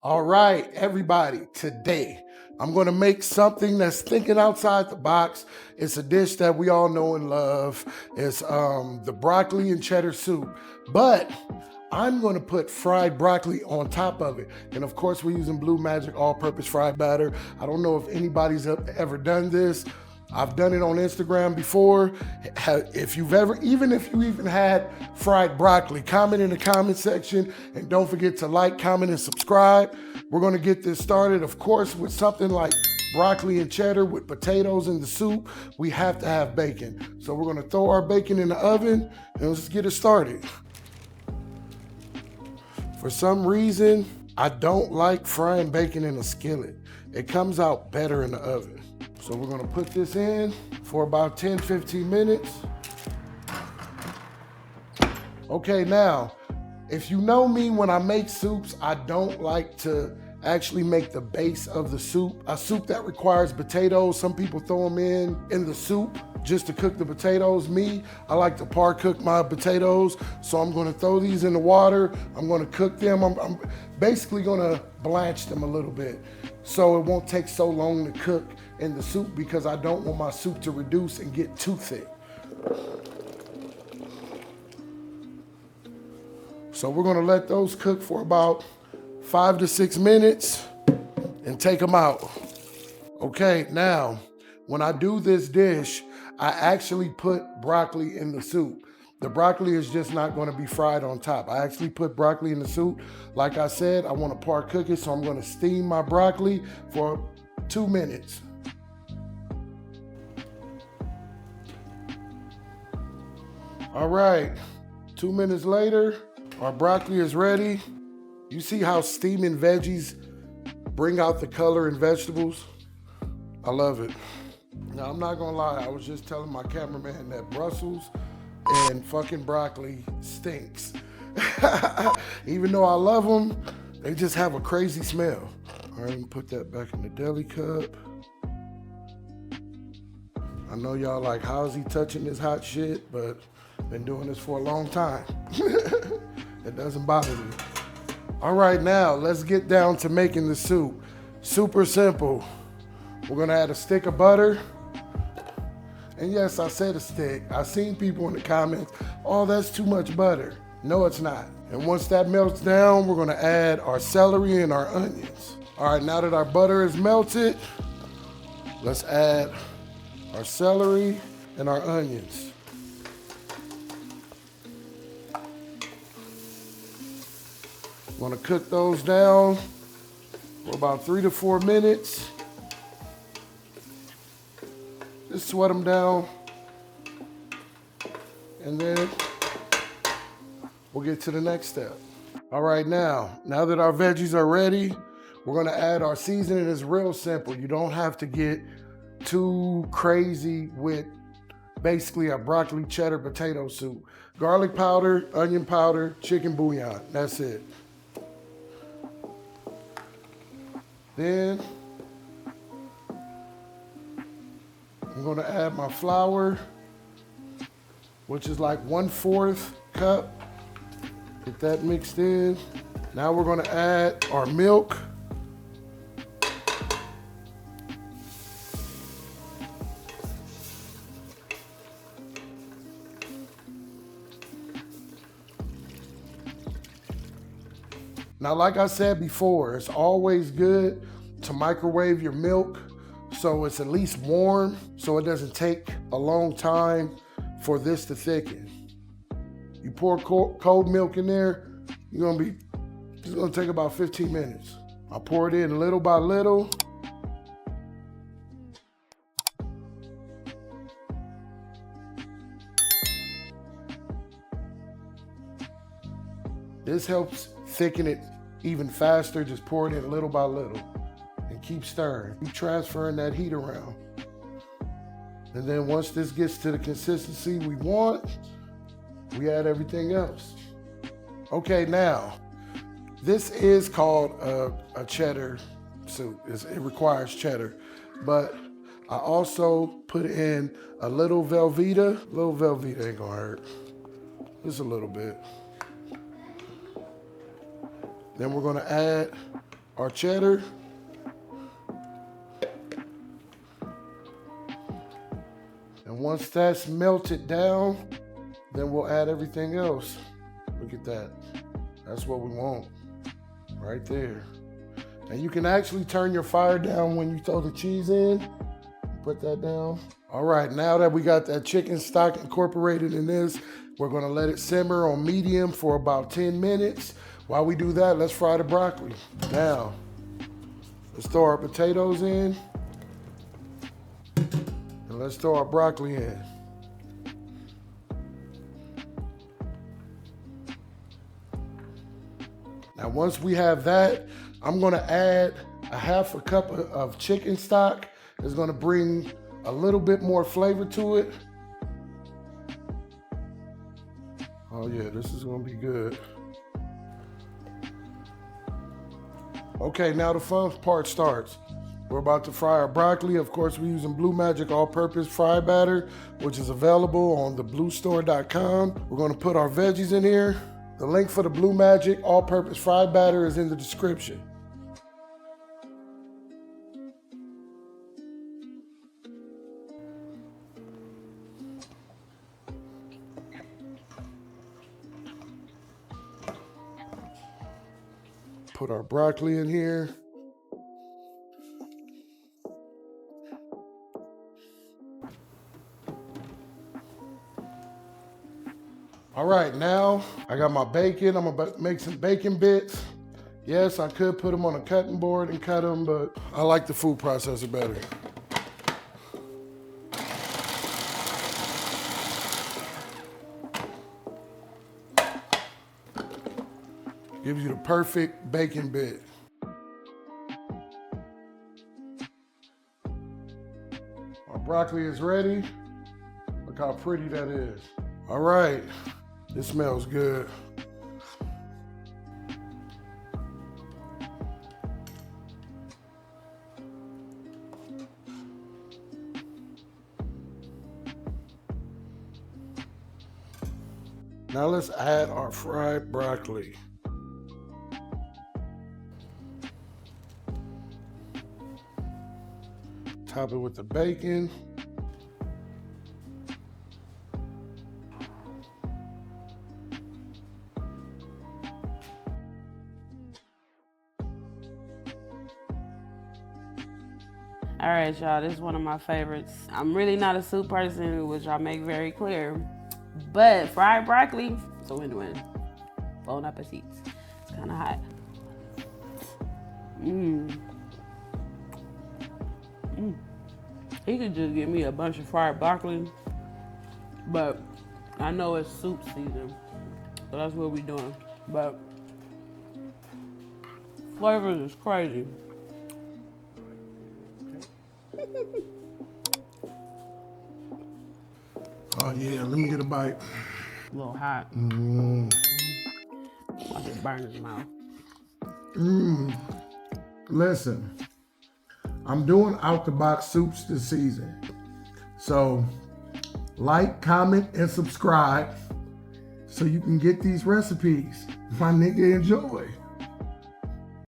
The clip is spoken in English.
All right, everybody, today I'm gonna make something that's thinking outside the box. It's a dish that we all know and love. It's the broccoli and cheddar soup, but I'm gonna put fried broccoli on top of it. And of course, we're using Blue Magic all-purpose fried batter. I don't know if anybody's ever done this. I've done it on Instagram before. If you've ever, even if you even had fried broccoli, comment in the comment section, and don't forget to like, comment, and subscribe. We're gonna get this started, of course, with something like broccoli and cheddar with potatoes in the soup. We have to have bacon. So we're gonna throw our bacon in the oven and let's get it started. For some reason, I don't like frying bacon in a skillet. It comes out better in the oven. So we're gonna put this in for about 10, 15 minutes. Okay, now, if you know me, when I make soups, I don't like to actually make the base of the soup. A soup that requires potatoes, some people throw them in the soup just to cook the potatoes. Me, I like to par cook my potatoes. So I'm gonna throw these in the water. I'm gonna cook them. I'm basically gonna blanch them a little bit so it won't take so long to cook in the soup, because I don't want my soup to reduce and get too thick. So we're gonna let those cook for about 5 to 6 minutes and take them out. Okay, now, when I do this dish, I actually put broccoli in the soup. The broccoli is just not gonna be fried on top. I actually put broccoli in the soup. Like I said, I wanna par cook it, so I'm gonna steam my broccoli for 2 minutes. All right, 2 minutes later, our broccoli is ready. You see how steaming veggies bring out the color in vegetables? I love it. Now, I'm not gonna lie, I was just telling my cameraman that Brussels and fucking broccoli stinks. Even though I love them, they just have a crazy smell. All right, let me put that back in the deli cup. I know y'all like, how's he touching this hot shit? But been doing this for a long time. It doesn't bother me. All right, now let's get down to making the soup. Super simple. We're gonna add a stick of butter. And yes, I said a stick. I've seen people in the comments, oh, that's too much butter. No, it's not. And once that melts down, we're gonna add our celery and our onions. All right, now that our butter is melted, let's add our celery and our onions. I'm gonna cook those down for about 3 to 4 minutes. Just sweat them down. And then we'll get to the next step. All right, now that our veggies are ready, we're gonna add our seasoning. It's real simple. You don't have to get too crazy with basically a broccoli cheddar potato soup. Garlic powder, onion powder, chicken bouillon, that's it. Then I'm gonna add my flour, which is like 1/4 cup. Get that mixed in. Now we're gonna add our milk. Now, like I said before, it's always good to microwave your milk so it's at least warm, so it doesn't take a long time for this to thicken. You pour cold milk in there, it's gonna take about 15 minutes. I pour it in little by little. This helps thicken it even faster. Just pour it in little by little and keep stirring. Keep transferring that heat around. And then once this gets to the consistency we want, we add everything else. Okay, now, this is called a cheddar soup. It requires cheddar, but I also put in a little Velveeta. Little Velveeta ain't gonna hurt. Just a little bit. Then we're gonna add our cheddar. And once that's melted down, then we'll add everything else. Look at that. That's what we want right there. And you can actually turn your fire down when you throw the cheese in. Put that down. All right, now that we got that chicken stock incorporated in this, we're gonna let it simmer on medium for about 10 minutes. While we do that, let's fry the broccoli. Now, let's throw our potatoes in. And let's throw our broccoli in. Now, once we have that, I'm gonna add a half a cup of chicken stock. It's gonna bring a little bit more flavor to it. Oh yeah, this is gonna be good. Okay, now the fun part starts. We're about to fry our broccoli. Of course, we're using Blue Magic all-purpose fry batter, which is available on the bluestore.com. We're gonna put our veggies in here. The link for the Blue Magic all-purpose fry batter is in the description. Put our broccoli in here. All right, now I got my bacon. I'm about to make some bacon bits. Yes, I could put them on a cutting board and cut them, but I like the food processor better. Gives you the perfect bacon bit. Our broccoli is ready. Look how pretty that is. All right, this smells good. Now let's add our fried broccoli. Top it with the bacon. All right, y'all, this is one of my favorites. I'm really not a soup person, which I make very clear, but fried broccoli, it's a win-win. Bon appetit. It's kind of hot. He could just give me a bunch of fried broccoli, but I know it's soup season, so that's what we're doing. But flavors is crazy. Oh yeah, let me get a bite. A little hot. I just burn his mouth. Listen, I'm doing out-the-box soups this season. So like, comment, and subscribe so you can get these recipes. My nigga, enjoy.